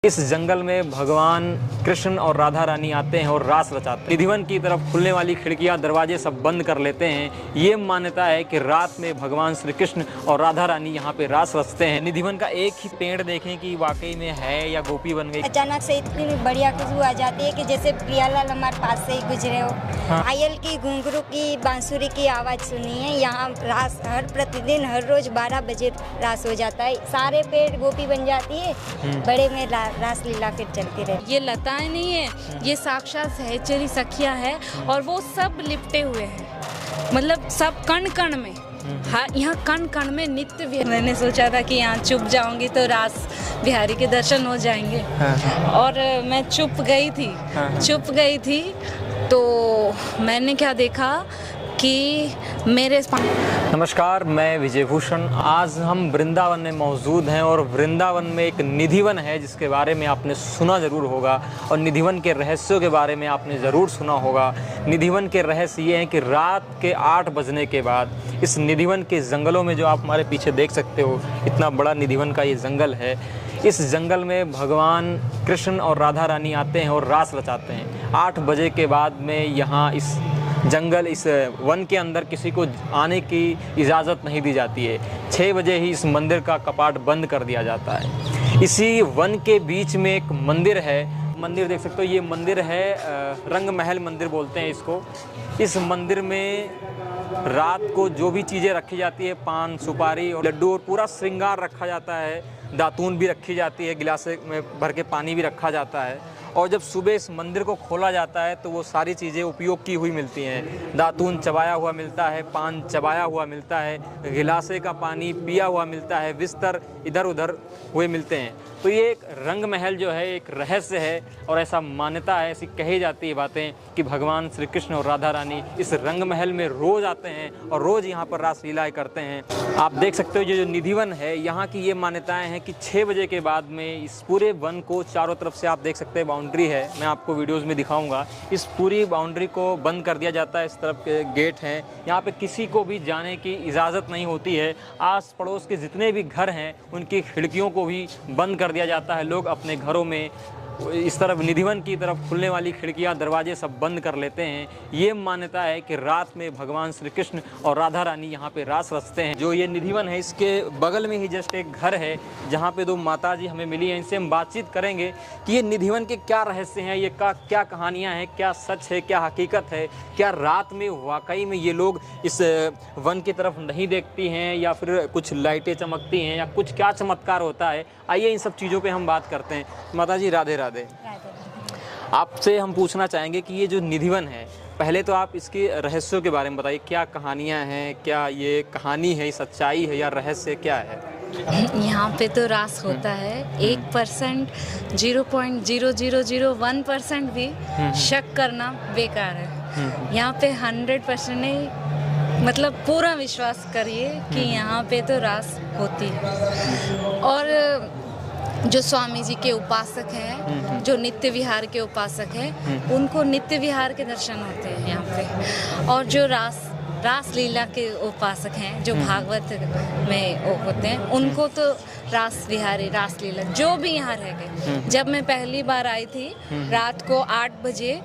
इस जंगल में भगवान कृष्ण और राधा रानी आते हैं और रास रचाते हैं। निधिवन की तरफ खुलने वाली खिड़कियां दरवाजे सब बंद कर लेते हैं। ये मान्यता है कि रात में भगवान श्री कृष्ण और राधा रानी यहाँ पे रास रचते हैं। निधिवन का एक ही पेड़ देखें कि वाकई में है या गोपी बन गई। अचानक से इतनी बढ़िया खुशबू आ जाती है कि जैसे प्रियालाल हमारे पास से ही गुजरे हो। हाँ। पायल की, घुंघरू की, बांसुरी की आवाज़ सुनी है। यहाँ रास हर प्रतिदिन हर रोज 12 बजे रास हो जाता है। सारे पेड़ गोपी बन जाती है। बड़े में रास लीला फिर चलती रहती। ये लताएं नहीं है, ये साक्षात सहचरी सखियां है और वो सब लिपटे हुए हैं, मतलब सब कण कण में। हाँ, यहाँ कण कण में नित्य विहार। मैंने सोचा था कि यहाँ चुप जाऊंगी तो रास बिहारी के दर्शन हो जाएंगे। और मैं चुप गई थी तो मैंने क्या देखा कि मेरे। नमस्कार, मैं विजय भूषण। आज हम वृंदावन में मौजूद हैं और वृंदावन में एक निधिवन है जिसके बारे में आपने सुना ज़रूर होगा और निधिवन के रहस्यों के बारे में आपने ज़रूर सुना होगा। निधिवन के रहस्य ये हैं कि रात के 8 बजने के बाद इस निधिवन के जंगलों में, जो आप हमारे पीछे देख सकते हो, इतना बड़ा निधिवन का ये जंगल है। इस जंगल में भगवान कृष्ण और राधा रानी आते हैं और रास रचाते हैं। 8 बजे के बाद में यहाँ इस जंगल, इस वन के अंदर किसी को आने की इजाज़त नहीं दी जाती है। 6 बजे ही इस मंदिर का कपाट बंद कर दिया जाता है। इसी वन के बीच में एक मंदिर है। मंदिर देख सकते हो, ये मंदिर है रंग महल मंदिर बोलते हैं इसको। इस मंदिर में रात को जो भी चीज़ें रखी जाती है, पान, सुपारी और लड्डू, और पूरा श्रृंगार रखा जाता है। दातून भी रखी जाती है, गिलास में भर के पानी भी रखा जाता है। और जब सुबह इस मंदिर को खोला जाता है तो वो सारी चीज़ें उपयोग की हुई मिलती हैं। दातून चबाया हुआ मिलता है, पान चबाया हुआ मिलता है, गिलासे का पानी पिया हुआ मिलता है, बिस्तर इधर उधर हुए मिलते हैं। तो ये एक रंग महल जो है एक रहस्य है और ऐसा मान्यता है, ऐसी कही जाती है बातें कि भगवान श्री कृष्ण और राधा रानी इस रंग महल में रोज़ आते हैं और रोज़ यहाँ पर रासलीलाएँ करते हैं। आप देख सकते हो, ये जो निधिवन है, यहाँ की ये मान्यताएँ हैं कि 6 बजे के बाद में इस पूरे वन को चारों तरफ से, आप देख सकते हैं बाउंड्री है, मैं आपको वीडियोज़ में दिखाऊँगा, इस पूरी बाउंड्री को बंद कर दिया जाता है। इस तरफ के गेट हैं, यहाँ पे किसी को भी जाने की इजाज़त नहीं होती है। आस पड़ोस के जितने भी घर हैं उनकी खिड़कियों को भी बंद कर दिया जाता है। लोग अपने घरों में इस तरफ, निधिवन की तरफ खुलने वाली खिड़कियां, दरवाजे सब बंद कर लेते हैं। ये मान्यता है कि रात में भगवान श्री कृष्ण और राधा रानी यहाँ पे रास रचते हैं। जो ये निधिवन है, इसके बगल में ही जस्ट एक घर है जहाँ पे 2 माता जी हमें मिली हैं। इनसे हम बातचीत करेंगे कि ये निधिवन के क्या रहस्य हैं, ये क्या कहानियाँ हैं, क्या सच है, क्या हकीकत है, क्या रात में वाकई में ये लोग इस वन की तरफ नहीं देखती हैं या फिर कुछ लाइटें चमकती हैं या कुछ क्या चमत्कार होता है। आइए इन सब चीज़ों पे हम बात करते हैं। माता जी राधे राधे। आपसे हम पूछना चाहेंगे कि ये जो निधिवन है, पहले तो आप इसके रहस्यों के बारे में बताइए। क्या कहानियाँ हैं, क्या ये कहानी है, सच्चाई है या रहस्य क्या है? यहाँ पे तो रास होता है। 1%, 0.0001% भी शक करना बेकार है। यहाँ पे 100% नहीं, मतलब पूरा विश्वास करिए कि यहाँ पे तो रास होती है। और जो स्वामी जी के उपासक हैं, जो नित्य विहार के उपासक हैं, उनको नित्य विहार के दर्शन होते हैं यहाँ पे। और जो रास लीला के उपासक हैं, जो भागवत में होते हैं, उनको तो रास विहारी, रास लीला जो भी यहाँ रह गए। जब मैं पहली बार आई थी रात को 8 बजे,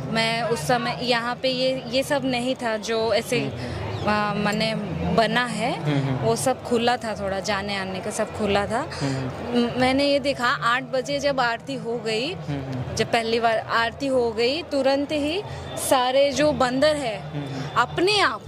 मैं उस समय यहाँ पे ये सब नहीं था जो ऐसे मैंने बना है, वो सब खुला था, थोड़ा जाने आने का सब खुला था। मैंने ये देखा 8 बजे जब आरती हो गई, जब पहली बार आरती हो गई, तुरंत ही सारे जो बंदर है अपने आप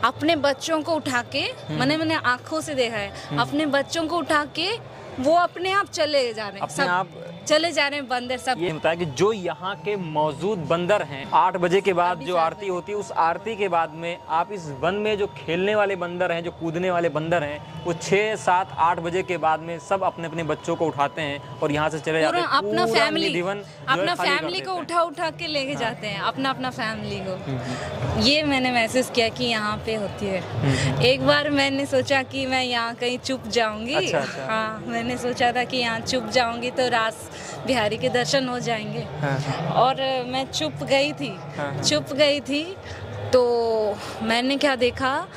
अपने बच्चों को उठा के, मैंने आंखों से देखा है, अपने बच्चों को उठा के वो अपने आप चले जा रहे हैं, अपने आप चले जा रहे हैं बंदर सब। ये होता है कि जो यहाँ के मौजूद बंदर हैं, 8 बजे के बाद जो आरती होती है, उस आरती के बाद में आप इस वन में जो खेलने वाले बंदर हैं, जो कूदने वाले बंदर हैं, वो 6, 7, 8 बजे के बाद में सब अपने अपने बच्चों को उठाते हैं और यहाँ से चले जाते हैं। अपना फैमिली को उठा के लेके जाते हैं, अपना फैमिली को। ये मैंने महसूस किया कि यहाँ पे होती है। एक बार मैंने सोचा कि मैं यहाँ कहीं चुप जाऊंगी। अच्छा। हाँ, मैंने सोचा था कि यहाँ चुप जाऊंगी तो रास बिहारी के दर्शन हो जाएंगे। और मैं चुप गई थी तो मैंने क्या देखा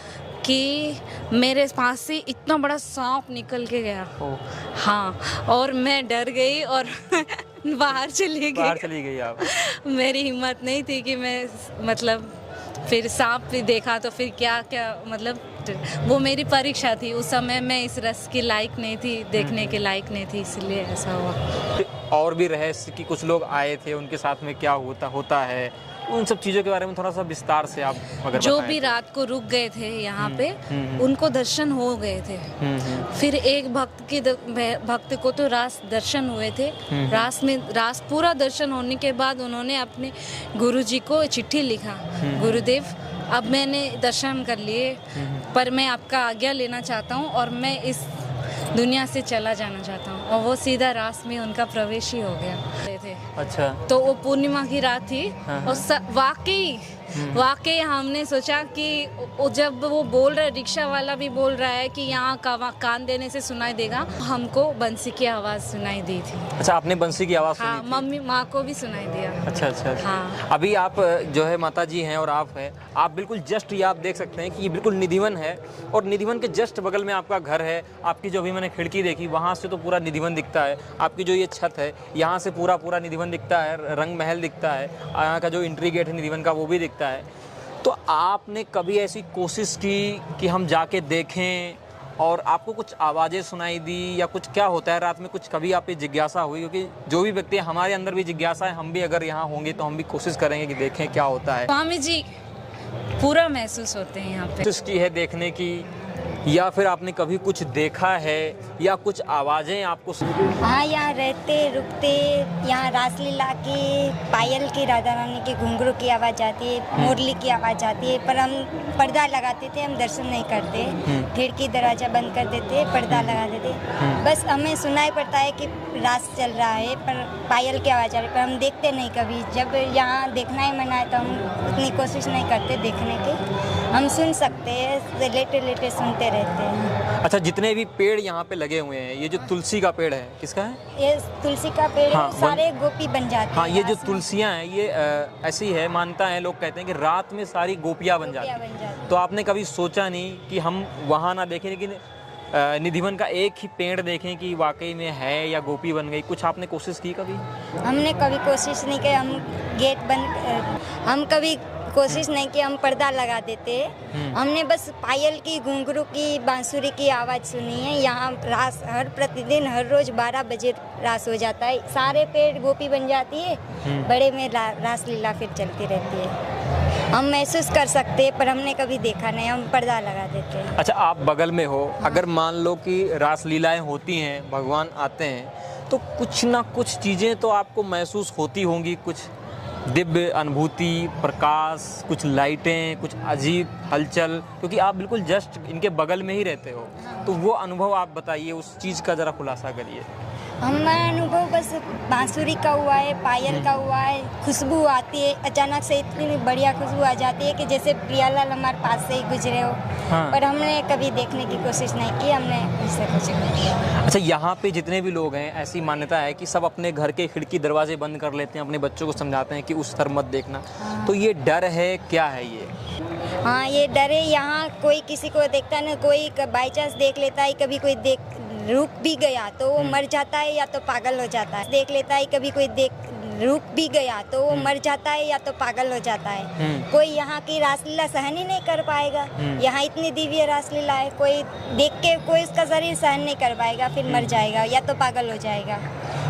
कि मेरे पास से इतना बड़ा सांप निकल के गया। ओ, हाँ, और मैं डर गई और बाहर चली बाहर गई। चली गई आप। मेरी हिम्मत नहीं थी कि मैं मतलब फिर सांप भी देखा तो फिर क्या क्या मतलब वो मेरी परीक्षा थी। उस समय मैं इस रस के लायक नहीं थी, देखने के लायक नहीं थी, इसलिए ऐसा हुआ। और भी रहस्य कि कुछ लोग आए थे, उनके साथ में क्या होता है, उन सब चीज़ों के बारे में थोड़ा सा विस्तार से आप अगर जो बताएं भी तो। रात को रुक गए थे यहाँ पे उनको दर्शन हो गए थे। फिर एक भक्त को तो रास दर्शन हुए थे। रास पूरा दर्शन होने के बाद उन्होंने अपने गुरुजी को चिट्ठी लिखा, गुरुदेव अब मैंने दर्शन कर लिए, पर मैं आपका आज्ञा लेना चाहता हूँ और मैं इस दुनिया से चला जाना चाहता हूँ। और वो सीधा रास में उनका प्रवेश ही हो गया थे। अच्छा। तो वो पूर्णिमा की रात थी हाँ, और वाकई हमने सोचा कि जब वो बोल रहा है, रिक्शा वाला भी बोल रहा है कि यहाँ कान देने से सुनाई देगा, हमको बंसी की आवाज़ सुनाई दी थी। अच्छा, आपने बंसी की आवाज़ हाँ, सुनी थी? मम्मी माँ को भी सुनाई दिया। अच्छा अच्छा अच्छा। हाँ। अभी आप जो है माता जी हैं और आप हैं, आप बिल्कुल जस्ट ये आप देख सकते हैं कि ये बिल्कुल निधिवन है और निधिवन के जस्ट बगल में आपका घर है। आपकी जो अभी मैंने खिड़की देखी वहाँ से तो पूरा निधिवन दिखता है। आपकी जो ये छत है यहाँ से पूरा निधिवन दिखता है, रंग महल दिखता है, यहाँ का जो एंट्री गेट है निधिवन का वो भी दिखता है। तो आपने कभी ऐसी कोशिश की कि हम जाके देखें और आपको कुछ आवाज़ें सुनाई दी या कुछ क्या होता है रात में, कुछ कभी आप ये जिज्ञासा हुई? क्योंकि जो भी व्यक्ति हमारे अंदर भी जिज्ञासा है, हम भी अगर यहाँ होंगे तो हम भी कोशिश करेंगे कि देखें क्या होता है। स्वामी जी पूरा महसूस होते हैं यहाँ पे। कोशिश की है देखने की या फिर आपने कभी कुछ देखा है या कुछ आवाज़ें आपको हाँ, यहाँ रहते रुकते, यहाँ रासलीला की, पायल की, राधा रानी की घुंघरू की आवाज़ आती है, मुरली की आवाज़ आती है, पर हम पर्दा लगाते थे, हम दर्शन नहीं करते, खिड़की दरवाज़ा बंद कर देते, पर्दा लगा देते। बस हमें सुनाई पड़ता है कि रास चल रहा है, पर पायल की आवाज़ आ रही है, पर हम देखते नहीं कभी। जब यहाँ देखना ही मना है तो हम उतनी कोशिश नहीं करते देखने की। हम सुन सकते हैं, लेटे सुनते रहते हैं। अच्छा, जितने भी पेड़ यहाँ पे लगे हुए हैं, ये जो तुलसी का पेड़ है, किसका है? ये तुलसी का पेड़ हाँ, है, सारे गोपी बन जाते हैं। हाँ, ये जो रास में तुलसियाँ हैं ये ऐसी है, मानता है, लोग कहते हैं कि रात में सारी गोपियाँ बन जाती बन जाती हैं। तो आपने कभी सोचा नहीं कि हम वहाँ ना देखें लेकिन निधिवन का एक ही पेड़ देखें कि वाकई में है या गोपी बन गई? कुछ आपने कोशिश की कभी? हमने कभी कोशिश नहीं की। हम गेट बंद, हम कभी कोशिश नहीं की, हम पर्दा लगा देते। हमने बस पायल की, घुंघरू की, बांसुरी की आवाज़ सुनी है। यहाँ रास हर प्रतिदिन हर रोज़ 12 बजे रास हो जाता है। सारे पेड़ गोपी बन जाती है, बड़े में रास लीला फिर चलती रहती है। हम महसूस कर सकते हैं, पर हमने कभी देखा नहीं, हम पर्दा लगा देते हैं। अच्छा, आप बगल में हो, अगर मान लो कि रास लीलाएँ होती हैं, भगवान आते हैं, तो कुछ ना कुछ चीज़ें तो आपको महसूस होती होंगी, कुछ दिव्य अनुभूति, प्रकाश, कुछ लाइटें, कुछ अजीब हलचल, क्योंकि आप बिल्कुल जस्ट इनके बगल में ही रहते हो। तो वो अनुभव आप बताइए, उस चीज़ का ज़रा खुलासा करिए। हमारा अनुभव बस बांसुरी का हुआ है, पायल का हुआ है। खुशबू आती है अचानक से, इतनी बढ़िया खुशबू आ जाती है कि जैसे प्रियालाल हमारे पास से ही गुजरे हो। हाँ। पर हमने कभी देखने की कोशिश नहीं की, हमने इससे कुछ नहीं किया। अच्छा, यहाँ पे जितने भी लोग हैं, ऐसी मान्यता है कि सब अपने घर के खिड़की दरवाजे बंद कर लेते हैं, अपने बच्चों को समझाते हैं कि उस तरफ मत देखना। तो ये डर है, क्या है ये? हाँ, ये डर है। यहाँ कोई किसी को देखता नहीं, कोई बाई चांस देख लेता है, कभी कोई रुक भी गया तो वो मर जाता है या तो पागल हो जाता है। देख लेता है, कभी कोई रुक भी गया तो वो मर जाता है या तो पागल हो जाता है। कोई यहाँ की रासलीला सहन ही नहीं कर पाएगा। यहाँ इतनी दिव्य रासलीला है, कोई देख के कोई इसका शरीर सहन नहीं कर पाएगा, फिर मर जाएगा या तो पागल हो जाएगा।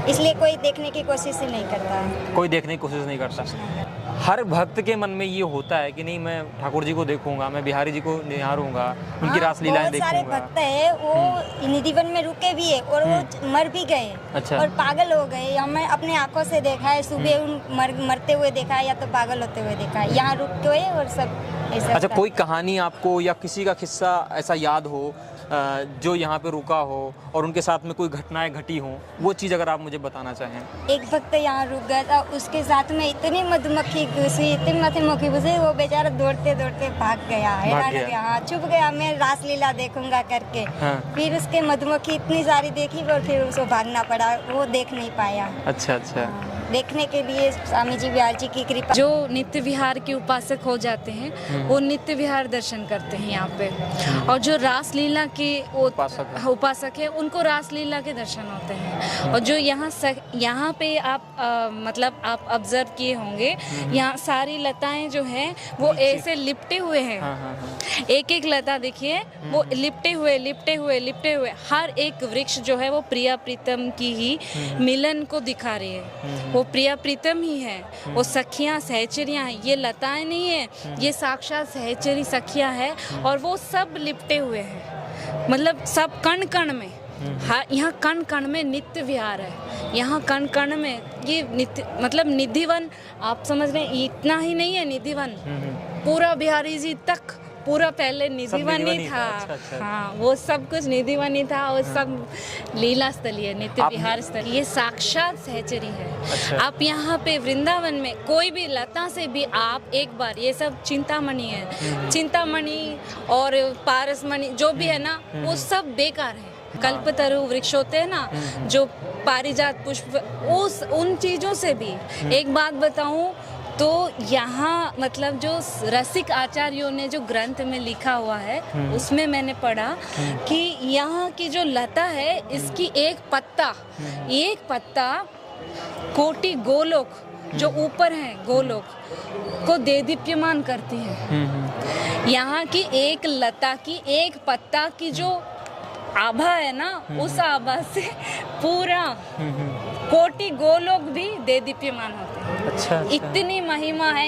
इसलिए कोई देखने की कोशिश ही नहीं करता है। कोई देखने की कोशिश नहीं करता। हर भक्त के मन में ये होता है कि नहीं, मैं ठाकुर जी को देखूंगा, मैं बिहारी जी को निहारूंगा, उनकी रासलीलाएं देखूंगा। बहुत सारे भक्त है, वो निधिवन में रुके भी है और वो मर भी गए। अच्छा। और पागल हो गए। हमने अपने आंखों से देखा है, सुबह उन मरते हुए देखा है या तो पागल होते हुए देखा है। यहाँ रुके हुए और सब ऐसा। अच्छा, कोई कहानी आपको या किसी का किस्सा ऐसा याद हो जो यहाँ पे रुका हो और उनके साथ में कोई घटनाएं घटी हों, वो चीज़ अगर आप मुझे बताना चाहें। एक भक्त यहाँ रुक गया था, उसके साथ में इतनी मधुमक्खी घुसी, इतनी मधुमक्खी घुसी, वो बेचारा दौड़ते दौड़ते भाग गया। हैरान हो गया। हाँ, चुप गया, मैं रासलीला देखूंगा करके। हाँ। फिर उसके मधुमक्खी इतनी सारी देखी और फिर उसको भागना पड़ा, वो देख नहीं पाया। अच्छा अच्छा। हाँ। देखने के लिए स्वामी जी बिहार जी की कृपा। जो नित्य विहार के उपासक हो जाते हैं वो नित्य विहार दर्शन करते हैं यहाँ पे, और जो रास लीला के उपासक है उनको रास लीला के दर्शन होते हैं। और जो यहाँ पे आप मतलब आप ऑब्जर्व किए होंगे, यहाँ सारी लताएं जो हैं वो ऐसे लिपटे हुए हैं। एक एक लता देखिए वो लिपटे हुए हर एक वृक्ष जो है वो प्रिया प्रीतम की ही मिलन को दिखा रही है। वो प्रिया प्रीतम ही है, वो सखियां सहचरियां हैं, ये लताएं नहीं है, ये साक्षात सहचरी सखियां है। और वो सब लिपटे हुए हैं, मतलब सब कण कण में। हाँ, यहाँ कण कण में नित्य विहार है। यहाँ कण कण में ये नित्य मतलब निधिवन, आप समझ रहे हैं, इतना ही नहीं है निधिवन, पूरा बिहारी जी तक पूरा पहले निधिवन ही था। अच्छा। हाँ, वो सब कुछ निधिवन ही था, वो सब लीला स्थली है, नित्य विहार स्थली। ये साक्षात सहचरी है। अच्छा। आप यहाँ पे वृंदावन में कोई भी लता से भी आप एक बार, ये सब चिंतामणि है, चिंतामणि और पारसमणि जो भी है ना, वो सब बेकार है। कल्पतरु वृक्ष होते हैं ना, जो पारिजात पुष्प, उन चीजों से भी। एक बात बताऊं तो यहाँ मतलब जो रसिक आचार्यों ने जो ग्रंथ में लिखा हुआ है उसमें मैंने पढ़ा कि यहाँ की जो लता है इसकी एक पत्ता कोटि गोलोक जो ऊपर है गोलोक को देदीप्यमान करती है। यहाँ की एक लता की एक पत्ता की जो आभा है ना, उस आभा से पूरा कोटि गोलोक भी देदीप्यमान होते हैं। अच्छा। इतनी महिमा है।